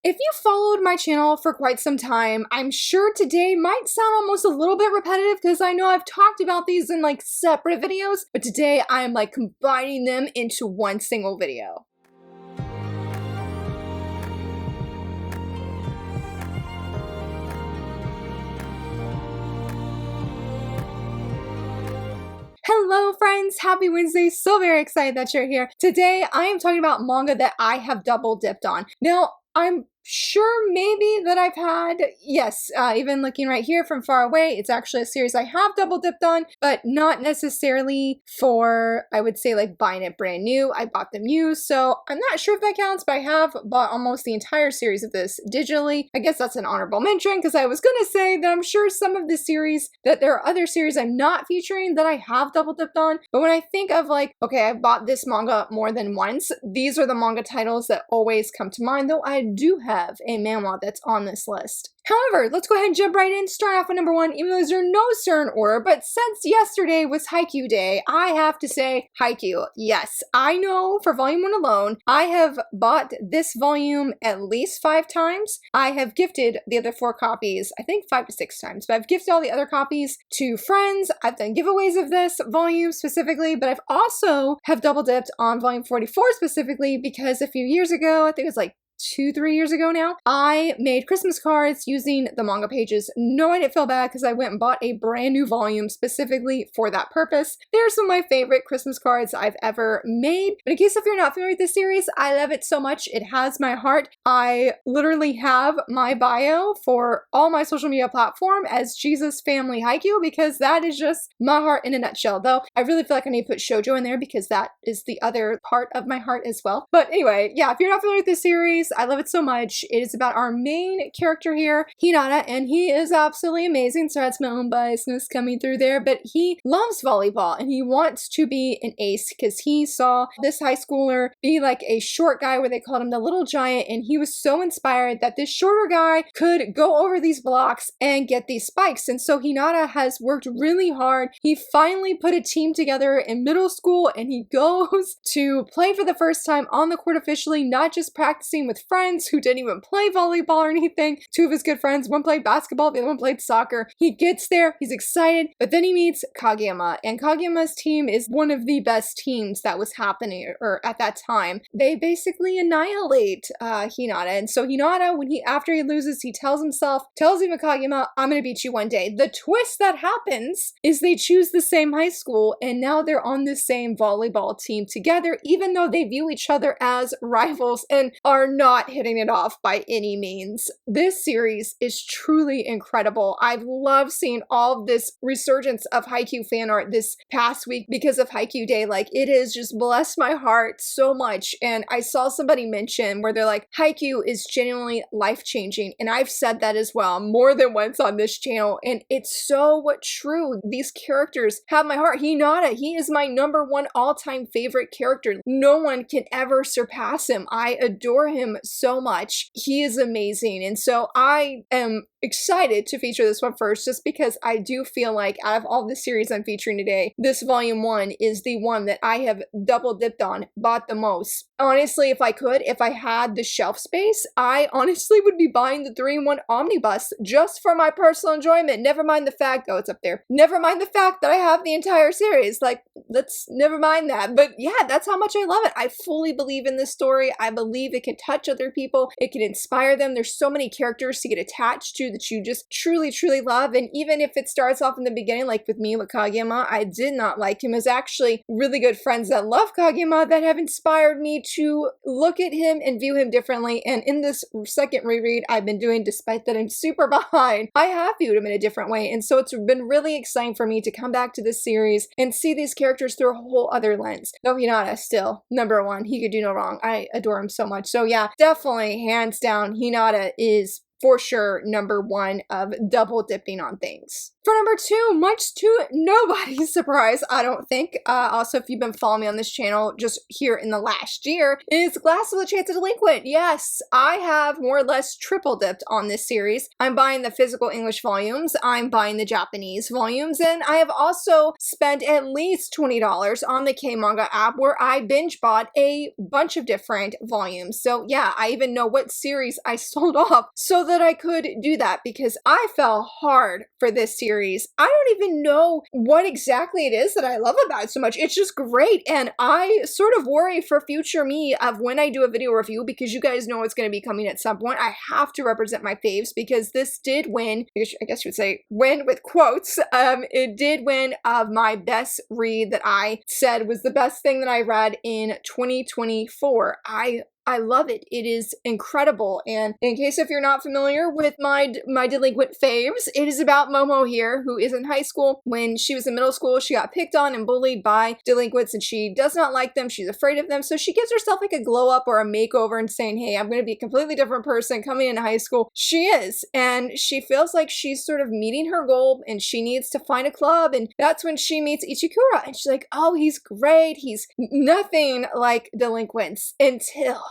If you followed my channel for quite some time, I'm sure today might sound almost a little bit repetitive because I know I've talked about these in like separate videos, but today I am like combining them into one single video. Hello friends, happy Wednesday, so very excited that you're here. Today I am talking about manga that I have double dipped on. Now, I'm sure maybe that I've had, yes, even looking right here from far away, it's actually a series I have double dipped on, but not necessarily for, I would say, like buying it brand new. I bought them used, so I'm not sure if that counts, but I have bought almost the entire series of this digitally. I guess that's an honorable mention because I was gonna say that I'm sure some of the series, that there are other series I'm not featuring that I have double dipped on, but when I think of like, okay, I've bought this manga more than once, these are the manga titles that always come to mind, though I do have a manhwa that's on this list. However, let's go ahead and jump right in, start off with number one, even though these are no certain order, but since yesterday was Haikyuu Day, I have to say Haikyuu. Yes, I know for volume 1 alone, I have bought this volume at least 5 times. I have gifted the other 4 copies, I think 5 to 6 times, but I've gifted all the other copies to friends. I've done giveaways of this volume specifically, but I've also have double dipped on volume 44 specifically because a few years ago, I think it was like 2-3 years ago now, I made Christmas cards using the manga pages. No, I didn't feel bad because I went and bought a brand new volume specifically for that purpose. They're some of my favorite Christmas cards I've ever made. But in case if you're not familiar with this series, I love it so much. It has my heart. I literally have my bio for all my social media platform as Jesus Family Haikyuu because that is just my heart in a nutshell. Though I really feel like I need to put shoujo in there because that is the other part of my heart as well. But anyway, yeah, if you're not familiar with this series, I love it so much. It is about our main character here, Hinata, and he is absolutely amazing. So that's my own biasness coming through there, but he loves volleyball and he wants to be an ace because he saw this high schooler be like a short guy where they called him the little giant, and he was so inspired that this shorter guy could go over these blocks and get these spikes. And so Hinata has worked really hard. He finally put a team together in middle school and he goes to play for the first time on the court officially, not just practicing with friends who didn't even play volleyball or anything. 2 of his good friends, one played basketball, the other one played soccer. He gets there, he's excited, but then he meets Kageyama, and Kageyama's team is one of the best teams that was happening or at that time. They basically annihilate Hinata, and so Hinata, after he loses, he tells even Kageyama, I'm gonna beat you one day. The twist that happens is they choose the same high school, and now they're on the same volleyball team together, even though they view each other as rivals and are not hitting it off by any means. This series is truly incredible. I've loved seeing all this resurgence of Haikyuu fan art this past week because of Haikyuu Day. Like, it has just blessed my heart so much. And I saw somebody mention where they're like, Haikyuu is genuinely life-changing. And I've said that as well more than once on this channel. And it's so true. These characters have my heart. Hinata, he is my #1 all-time favorite character. No one can ever surpass him. I adore him so much. He is amazing. And so I am excited to feature this one first just because I do feel like out of all the series I'm featuring today, this volume 1 is the one that I have double dipped on, bought the most. Honestly, if I had the shelf space, I honestly would be buying the 3-in-1 omnibus just for my personal enjoyment. Never mind the fact, oh, it's up there. Never mind the fact that I have the entire series. Like, let's never mind that. But yeah, that's how much I love it. I fully believe in this story. I believe it can touch other people. It can inspire them. There's so many characters to get attached to that you just truly, truly love. And even if it starts off in the beginning, like with me with Kageyama, I did not like him. As actually really good friends that love Kageyama that have inspired me to look at him and view him differently. And in this second reread I've been doing, despite that I'm super behind, I have viewed him in a different way. And so it's been really exciting for me to come back to this series and see these characters through a whole other lens. Though Hinata still #1. He could do no wrong. I adore him so much. So yeah, definitely hands down, Hinata is for sure #1 of double dipping on things. For number 2, much to nobody's surprise, I don't think, also if you've been following me on this channel just here in the last year, is Glass with a Chance of Delinquent. Yes, I have more or less triple dipped on this series. I'm buying the physical English volumes, I'm buying the Japanese volumes, and I have also spent at least $20 on the K-Manga app where I binge bought a bunch of different volumes. So yeah, I even know what series I sold off so that I could do that because I fell hard for this series. I don't even know what exactly it is that I love about it so much. It's just great, and I sort of worry for future me of when I do a video review, because you guys know it's going to be coming at some point. I have to represent my faves because this did win, I guess you would say win with quotes, it did win of my best read that I said was the best thing that I read in 2024. I love it. It is incredible. And in case if you're not familiar with my delinquent faves, it is about Momo here, who is in high school. When she was in middle school, she got picked on and bullied by delinquents, and she does not like them. She's afraid of them. So she gives herself like a glow up or a makeover and saying, hey, I'm going to be a completely different person coming into high school. She is. And she feels like she's sort of meeting her goal and she needs to find a club. And that's when she meets Ichikura. And she's like, oh, he's great. He's nothing like delinquents until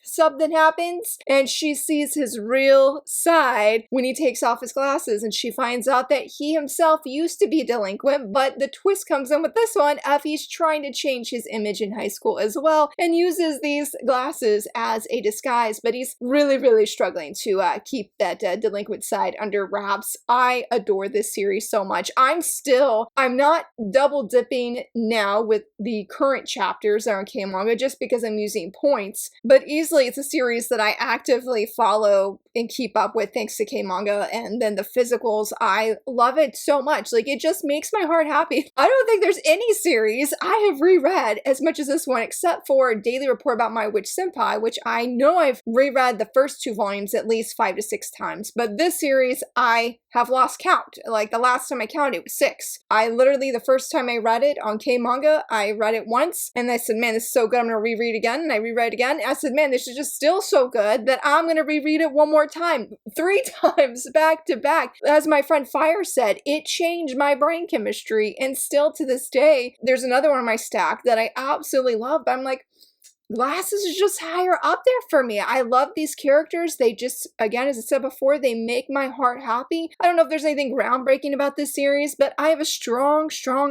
something happens and she sees his real side when he takes off his glasses, and she finds out that he himself used to be a delinquent, but the twist comes in with this one of he's trying to change his image in high school as well and uses these glasses as a disguise, but he's really struggling to keep that delinquent side under wraps. I adore this series so much. I'm not double dipping now with the current chapters on K-Manga just because I'm using points, but easily it's a series that I actively follow and keep up with thanks to K-Manga. And then the physicals, I love it so much. Like, it just makes my heart happy. I don't think there's any series I have reread as much as this one, except for Daily Report About My Witch Senpai, which I know I've reread the first 2 volumes at least 5 to 6 times. But this series, I have lost count. Like, the last time I counted, it was 6. I literally, the first time I read it on K-Manga, I read it once, and I said, man, this is so good, I'm gonna reread it again, and I reread it again, and I said, man, this is just still so good that I'm gonna reread it one more time. 3 times back to back. As my friend Fire said, it changed my brain chemistry, and still to this day, there's another one on my stack that I absolutely love, but I'm like, Glasses is just higher up there for me. I love these characters. They just, again, as I said before, they make my heart happy. I don't know if there's anything groundbreaking about this series, but I have a strong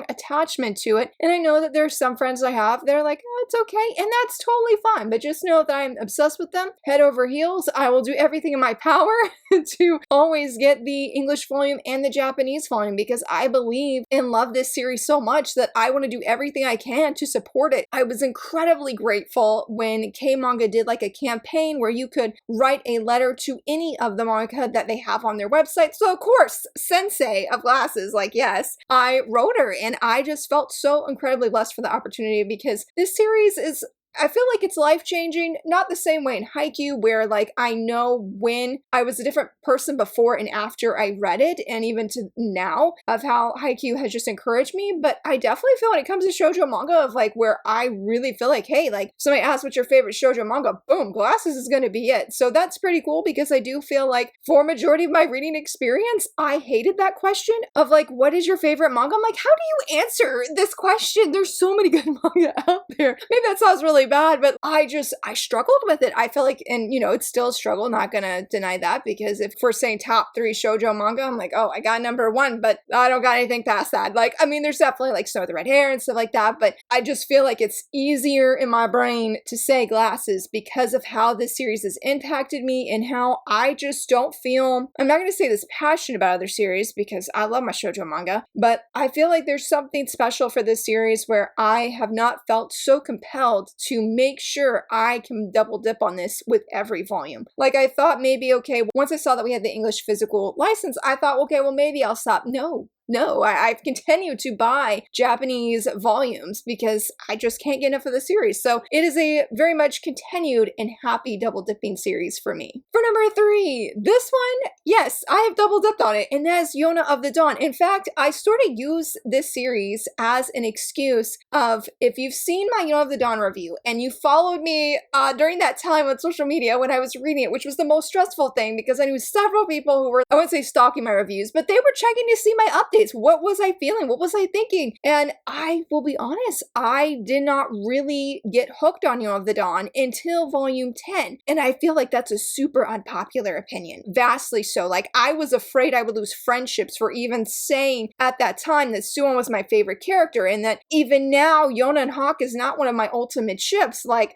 attachment to it. And I know that there are some friends I have that are like, oh, it's okay. And that's totally fine. But just know that I'm obsessed with them. Head over heels. I will do everything in my power to always get the English volume and the Japanese volume because I believe and love this series so much that I want to do everything I can to support it. I was incredibly grateful when K-Manga did like a campaign where you could write a letter to any of the manga that they have on their website. So of course, Sensei of Glasses, like yes, I wrote her and I just felt so incredibly blessed for the opportunity because this series is, I feel like it's life-changing, not the same way in Haikyuu where like I know when I was a different person before and after I read it and even to now of how Haikyuu has just encouraged me, but I definitely feel when it comes to shoujo manga of like where I really feel like, hey, like somebody asks what's your favorite shoujo manga, boom, Glasses is going to be it. So that's pretty cool because I do feel like for majority of my reading experience, I hated that question of like, what is your favorite manga? I'm like, how do you answer this question? There's so many good manga out there. Maybe that sounds really bad, but I struggled with it. I feel like, and you know, it's still a struggle, not gonna deny that, because if we're saying top 3 shoujo manga, I'm like, oh, I got number 1, but I don't got anything past that. Like, I mean, there's definitely like Snow with the Red Hair and stuff like that, but I just feel like it's easier in my brain to say Glasses because of how this series has impacted me and how I just don't feel, I'm not gonna say this passionate about other series because I love my shoujo manga, but I feel like there's something special for this series where I have not felt so compelled to make sure I can double dip on this with every volume. Like I thought maybe, okay, once I saw that we had the English physical license, I thought, okay, well maybe I'll stop. No, no, I've continued to buy Japanese volumes because I just can't get enough of the series. So it is a very much continued and happy double dipping series for me. For number 3, this one, yes, I have double dipped on it, and that's Yona of the Dawn. In fact, I sort of use this series as an excuse of, if you've seen my Yona of the Dawn review and you followed me during that time on social media when I was reading it, which was the most stressful thing because I knew several people who were, I wouldn't say stalking my reviews, but they were checking to see my updates. What was I feeling? What was I thinking? And I will be honest, I did not really get hooked on Yona of the Dawn until volume 10. And I feel like that's a super unpopular opinion, vastly so. Like, I was afraid I would lose friendships for even saying at that time that Suwon was my favorite character, and that even now Yona and Hawk is not one of my ultimate ships. Like,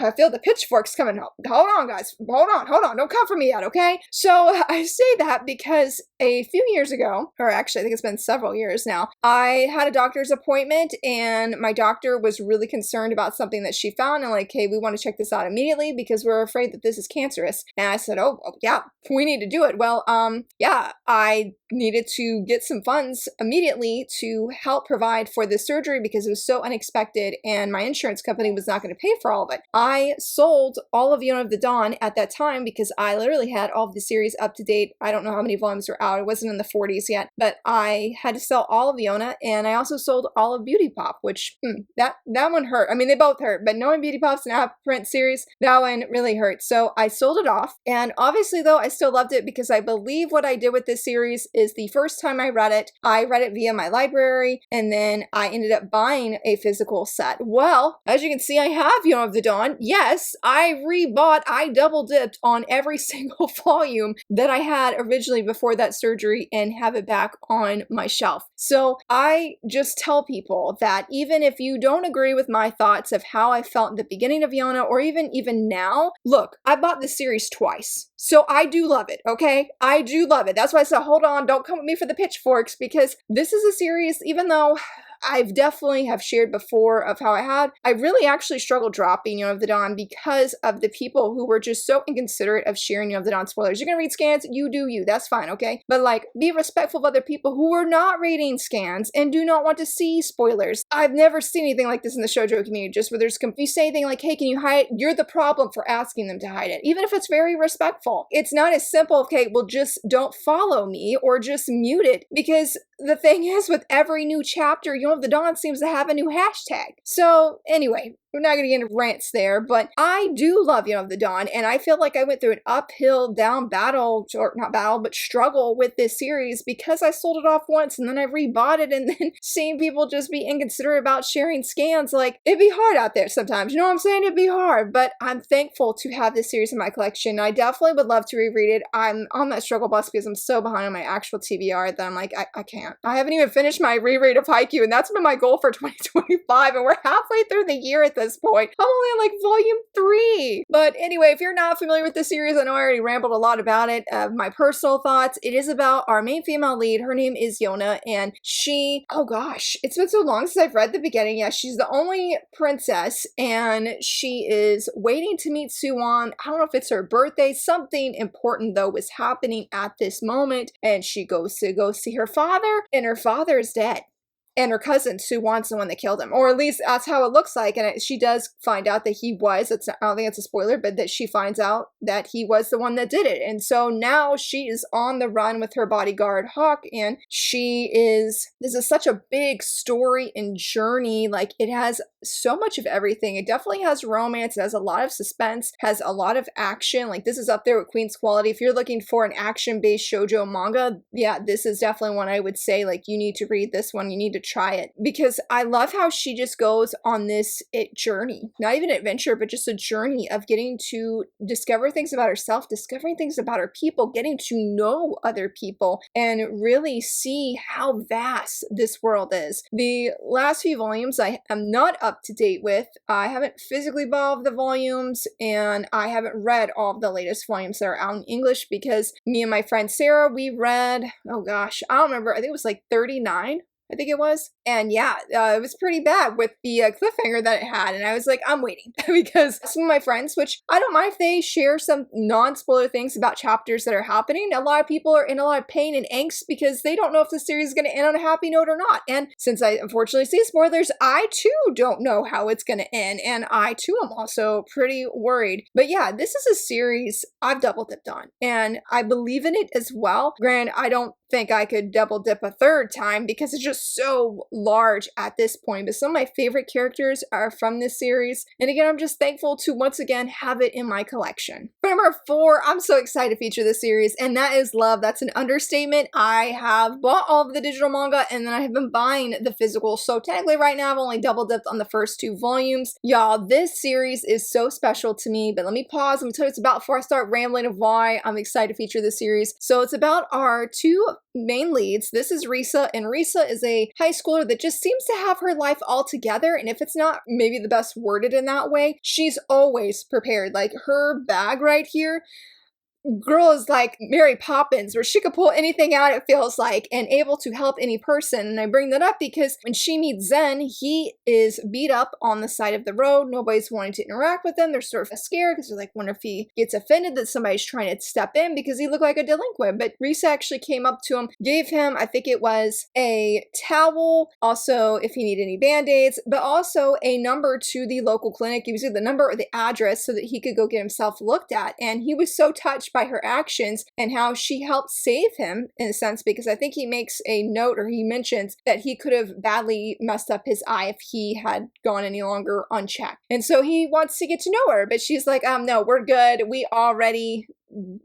I feel the pitchforks coming. Hold on, guys. Hold on. Don't come for me yet, okay? So I say that because a few years ago, or actually I think it's been several years now, I had a doctor's appointment and my doctor was really concerned about something that she found and like, hey, we want to check this out immediately because we're afraid that this is cancerous. And I said, oh yeah, we need to do it. Well, yeah, I needed to get some funds immediately to help provide for this surgery because it was so unexpected and my insurance company was not going to pay for all of it. I sold all of Yona of the Dawn at that time because I literally had all of the series up to date. I don't know how many volumes were out. It wasn't in the 40s yet, but I had to sell all of Yona, and I also sold all of Beauty Pop, which that one hurt. I mean, they both hurt, but knowing Beauty Pop's an out-of-print series, that one really hurt. So I sold it off, and obviously though, I still loved it because I believe what I did with this series is the first time I read it via my library, and then I ended up buying a physical set. Well, as you can see, I have Yona of the Dawn. Yes, I rebought, I double dipped on every single volume that I had originally before that surgery and have it back on my shelf. So I just tell people that even if you don't agree with my thoughts of how I felt in the beginning of Yona or even now, look, I bought this series twice. So I do love it, okay? I do love it. That's why I said, hold on, don't come with me for the pitchforks, because this is a series, even though I've definitely have shared before of how I really actually struggled dropping Yona of the Dawn because of the people who were just so inconsiderate of sharing Yona of the Dawn spoilers. You're gonna read scans, you do you, that's fine, okay? But like, be respectful of other people who are not reading scans and do not want to see spoilers. I've never seen anything like this in the shoujo community, just where there's, you say anything like, hey, can you hide it? You're the problem for asking them to hide it, even if it's very respectful. It's not as simple, okay, well just don't follow me or just mute it, because the thing is, with every new chapter, Yona of the Dawn seems to have a new hashtag. So anyway, we're not going to get into rants there, but I do love Yona of the Dawn, and I feel like I went through an uphill down battle, or not battle, but struggle with this series because I sold it off once and then I rebought it, and then seeing people just be inconsiderate about sharing scans, like, it'd be hard out there sometimes, you know what I'm saying? It'd be hard, but I'm thankful to have this series in my collection. I definitely would love to reread it. I'm on that struggle bus because I'm so behind on my actual TBR that I'm like, I can't. I haven't even finished my reread of Haikyuu, and that's been my goal for 2025, and we're halfway through the year at this point. I'm only on like volume 3. But anyway, if you're not familiar with the series, I know I already rambled a lot about it. My personal thoughts, it is about our main female lead. Her name is Yona, and she, oh gosh, it's been so long since I've read the beginning. Yeah, she's the only princess, and she is waiting to meet Suwon. I don't know if it's her birthday. Something important though is happening at this moment, and she goes to go see her father, and her father is dead. And her cousin, Suwon's the one that killed him. Or at least that's how it looks like. And she does find out that he was, I don't think it's a spoiler, but that she finds out that he was the one that did it. And so now she is on the run with her bodyguard, Hawk. And this is such a big story and journey. Like, it has so much of everything. It definitely has romance. It has a lot of suspense, has a lot of action. Like, this is up there with Queen's Quality. If you're looking for an action-based shoujo manga, yeah, this is definitely one I would say, like, you need to read this one. You need to try it, because I love how she just goes on this journey, not even an adventure, but just a journey of getting to discover things about herself, discovering things about her people, getting to know other people, and really see how vast this world is. The last few volumes I am not up to date with. I haven't physically bought all of the volumes, and I haven't read all of the latest volumes that are out in English, because me and my friend Sarah, we read, oh gosh, I don't remember, I think it was like 39 I think it was. And yeah, it was pretty bad with the cliffhanger that it had. And I was like, I'm waiting because some of my friends, which I don't mind if they share some non-spoiler things about chapters that are happening, a lot of people are in a lot of pain and angst because they don't know if the series is going to end on a happy note or not. And since I unfortunately see spoilers, I too don't know how it's going to end. And I too am also pretty worried. But yeah, this is a series I've double dipped on and I believe in it as well. Granted, I don't think I could double dip a third time because it's just so large at this point. But some of my favorite characters are from this series. And again, I'm just thankful to once again have it in my collection. For number 4, I'm so excited to feature this series, and that is Love. That's an understatement. I have bought all of the digital manga and then I have been buying the physical. So technically right now I've only double dipped on the first 2 volumes. Y'all, this series is so special to me, but let me pause. Let me tell you what it's about before I start rambling of why I'm excited to feature this series. So it's about our 2 main leads. This is Risa, and Risa is a high schooler that just seems to have her life all together, and if it's not maybe the best worded in that way, she's always prepared. Like her bag right here, girl is like Mary Poppins, where she could pull anything out, it feels like, and able to help any person. And I bring that up because when she meets Zen, he is beat up on the side of the road. Nobody's wanting to interact with him. They're sort of scared because they're like, wonder if he gets offended that somebody's trying to step in because he looked like a delinquent. But Risa actually came up to him, gave him, I think it was a towel, also if he needed any band-aids, but also a number to the local clinic. He was either the number or the address so that he could go get himself looked at. And he was so touched by her actions and how she helped save him in a sense, because I think he makes a note, or he mentions that he could have badly messed up his eye if he had gone any longer unchecked. And so he wants to get to know her, but she's like, no, we're good. We already,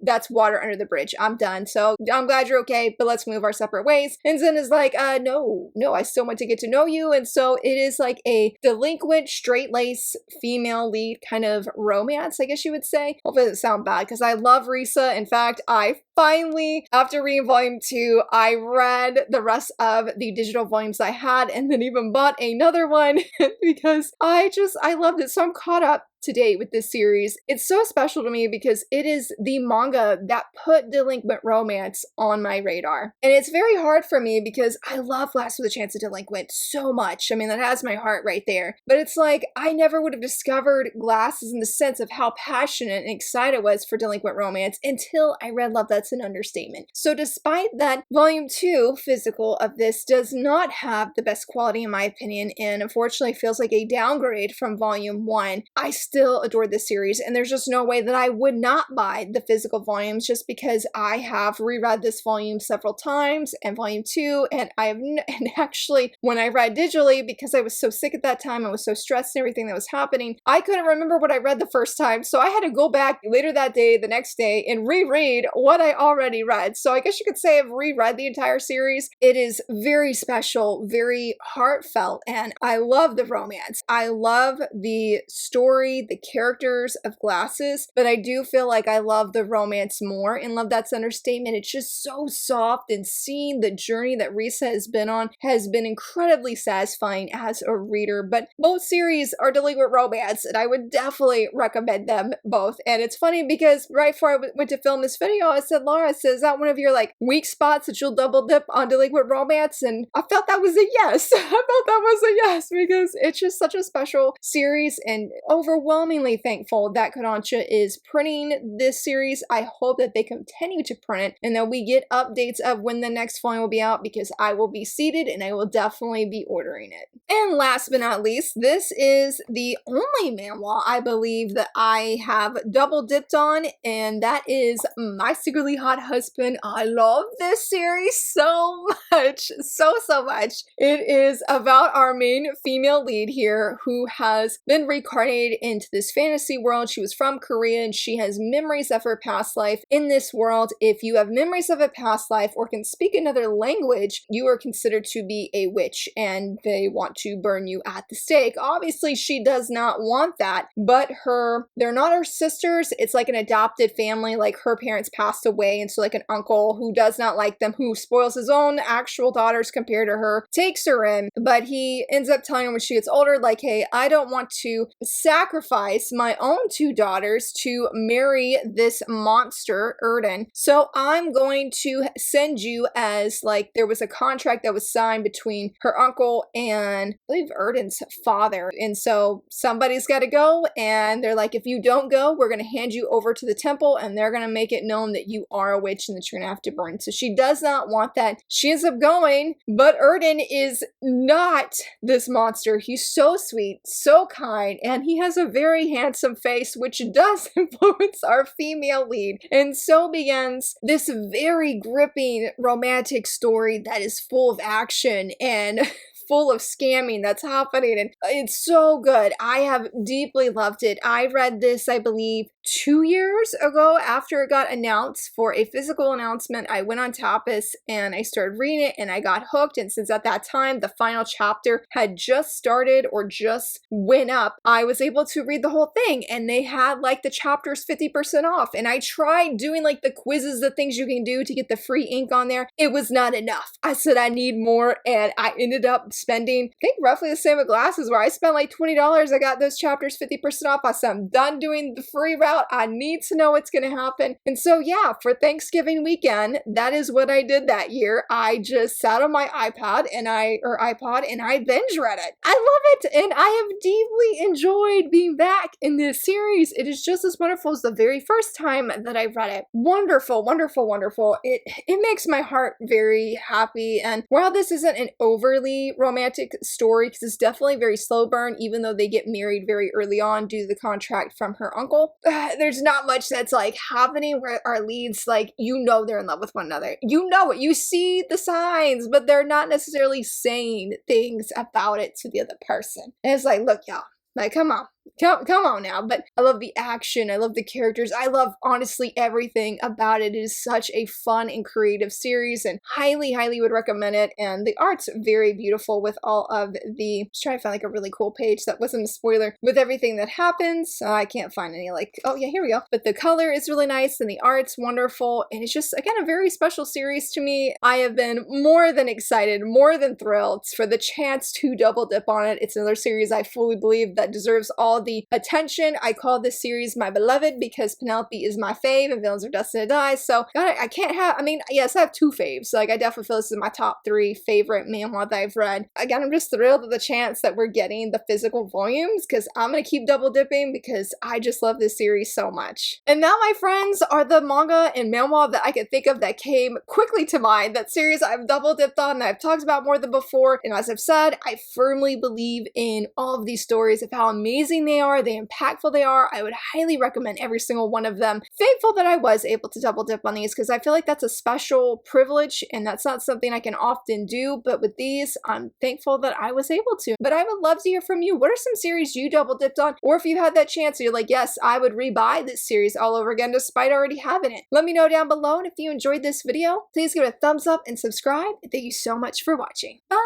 that's water under the bridge. I'm done. So I'm glad you're okay, but let's move our separate ways. And Zen is like, no, I still want to get to know you. And so it is like a delinquent, straight-laced female lead kind of romance, I guess you would say. Hopefully it doesn't sound bad because I love Risa. In fact, I finally, after reading volume 2, I read the rest of the digital volumes I had and then even bought another one because I loved it. So I'm caught up to date with this series. It's so special to me because it is the manga that put delinquent romance on my radar. And it's very hard for me because I love Last with a Chance of Delinquent so much. I mean, that has my heart right there. But it's like, I never would have discovered Glasses in the sense of how passionate and excited I was for delinquent romance until I read Love. That's an understatement. So despite that, volume 2 physical of this does not have the best quality in my opinion, and unfortunately feels like a downgrade from volume 1. I still adore this series, and there's just no way that I would not buy the physical volumes just because I have reread this volume several times, and volume 2, and and actually when I read digitally, because I was so sick at that time, I was so stressed and everything that was happening, I couldn't remember what I read the first time, so I had to go back later that day, the next day, and reread what I already read. So I guess you could say I've reread the entire series. It is very special, very heartfelt, and I love the romance. I love the story, the characters of Glasses, but I do feel like I love the romance more in Love. That's understatement. It's just so soft, and seeing the journey that Risa has been on has been incredibly satisfying as a reader. But both series are delinquent romance, and I would definitely recommend them both. And it's funny because right before I went to film this video, I said, Laura, is that one of your like weak spots that you'll double dip on delinquent romance? And I felt that was a yes. I felt that was a yes because it's just such a special series, and overwhelmingly thankful that Kodansha is printing this series. I hope that they continue to print it and that we get updates of when the next volume will be out, because I will be seated and I will definitely be ordering it. And last but not least, this is the only manhwa I believe that I have double dipped on, and that is My Secretly Hot Husband. I love this series so much, so much. It is about our main female lead here who has been reincarnated into this fantasy world. She was from Korea and she has memories of her past life in this world. If you have memories of a past life or can speak another language, you are considered to be a witch and they want to burn you at the stake. Obviously, she does not want that, but they're not her sisters. It's like an adopted family. Like her parents passed away, and so like an uncle who does not like them, who spoils his own actual daughters compared to her, takes her in, but he ends up telling her when she gets older, like, hey, I don't want to sacrifice sacrifice my own 2 daughters to marry this monster, Erden. So I'm going to send you as, like, there was a contract that was signed between her uncle and I believe Erden's father. And so somebody's got to go, and they're like, if you don't go, we're going to hand you over to the temple, and they're going to make it known that you are a witch and that you're going to have to burn. So she does not want that. She ends up going, but Erden is not this monster. He's so sweet, so kind, and he has a very handsome face, which does influence our female lead. And so begins this very gripping romantic story that is full of action and full of scamming that's happening, and it's so good. I have deeply loved it. I read this, I believe, 2 years ago after it got announced for a physical announcement. I went on Tapas and I started reading it and I got hooked, and since at that time the final chapter had just started or just went up, I was able to read the whole thing, and they had like the chapters 50% off, and I tried doing like the quizzes, the things you can do to get the free ink on there. It was not enough. I said I need more, and I ended up spending, I think, roughly the same with glasses, where I spent like $20. I got those chapters 50% off. I said, I'm done doing the free route. I need to know what's going to happen. And so yeah, for Thanksgiving weekend, that is what I did that year. I just sat on my iPod and iPod and I binge read it. I love it, and I have deeply enjoyed being back in this series. It is just as wonderful as the very first time that I read it. Wonderful, wonderful, wonderful. It makes my heart very happy. And while this isn't an overly romantic story, because it's definitely very slow burn, even though they get married very early on due to the contract from her uncle, there's not much that's like happening where our leads, like, you know, they're in love with one another. You know it. You see the signs, but they're not necessarily saying things about it to the other person. And it's like, look, y'all, like, come on. Come on now. But I love the action. I love the characters. I love, honestly, everything about it. It is such a fun and creative series, and highly, highly would recommend it. And the art's very beautiful with all of the, just trying to find like a really cool page that wasn't a spoiler with everything that happens. I can't find any, like, oh yeah, here we go. But the color is really nice and the art's wonderful. And it's just, again, a very special series to me. I have been more than excited, more than thrilled for the chance to double dip on it. It's another series I fully believe that deserves all the attention. I call this series my beloved because Penelope is my fave and villains are destined to die. So God, I can't have, I mean, yes, I have 2 faves. Like, I definitely feel this is my top 3 favorite manhwa that I've read. Again, I'm just thrilled at the chance that we're getting the physical volumes, because I'm going to keep double dipping because I just love this series so much. And now, my friends, are the manga and manhwa that I could think of that came quickly to mind. That series I've double dipped on, that I've talked about more than before. And as I've said, I firmly believe in all of these stories, of how amazing they are, they impactful they are. I would highly recommend every single one of them. Thankful that I was able to double dip on these, because I feel like that's a special privilege and that's not something I can often do, but with these, I'm thankful that I was able to. But I would love to hear from you. What are some series you double dipped on? Or if you had that chance, you're like, yes, I would rebuy this series all over again despite already having it. Let me know down below, and if you enjoyed this video, please give it a thumbs up and subscribe. Thank you so much for watching. Bye!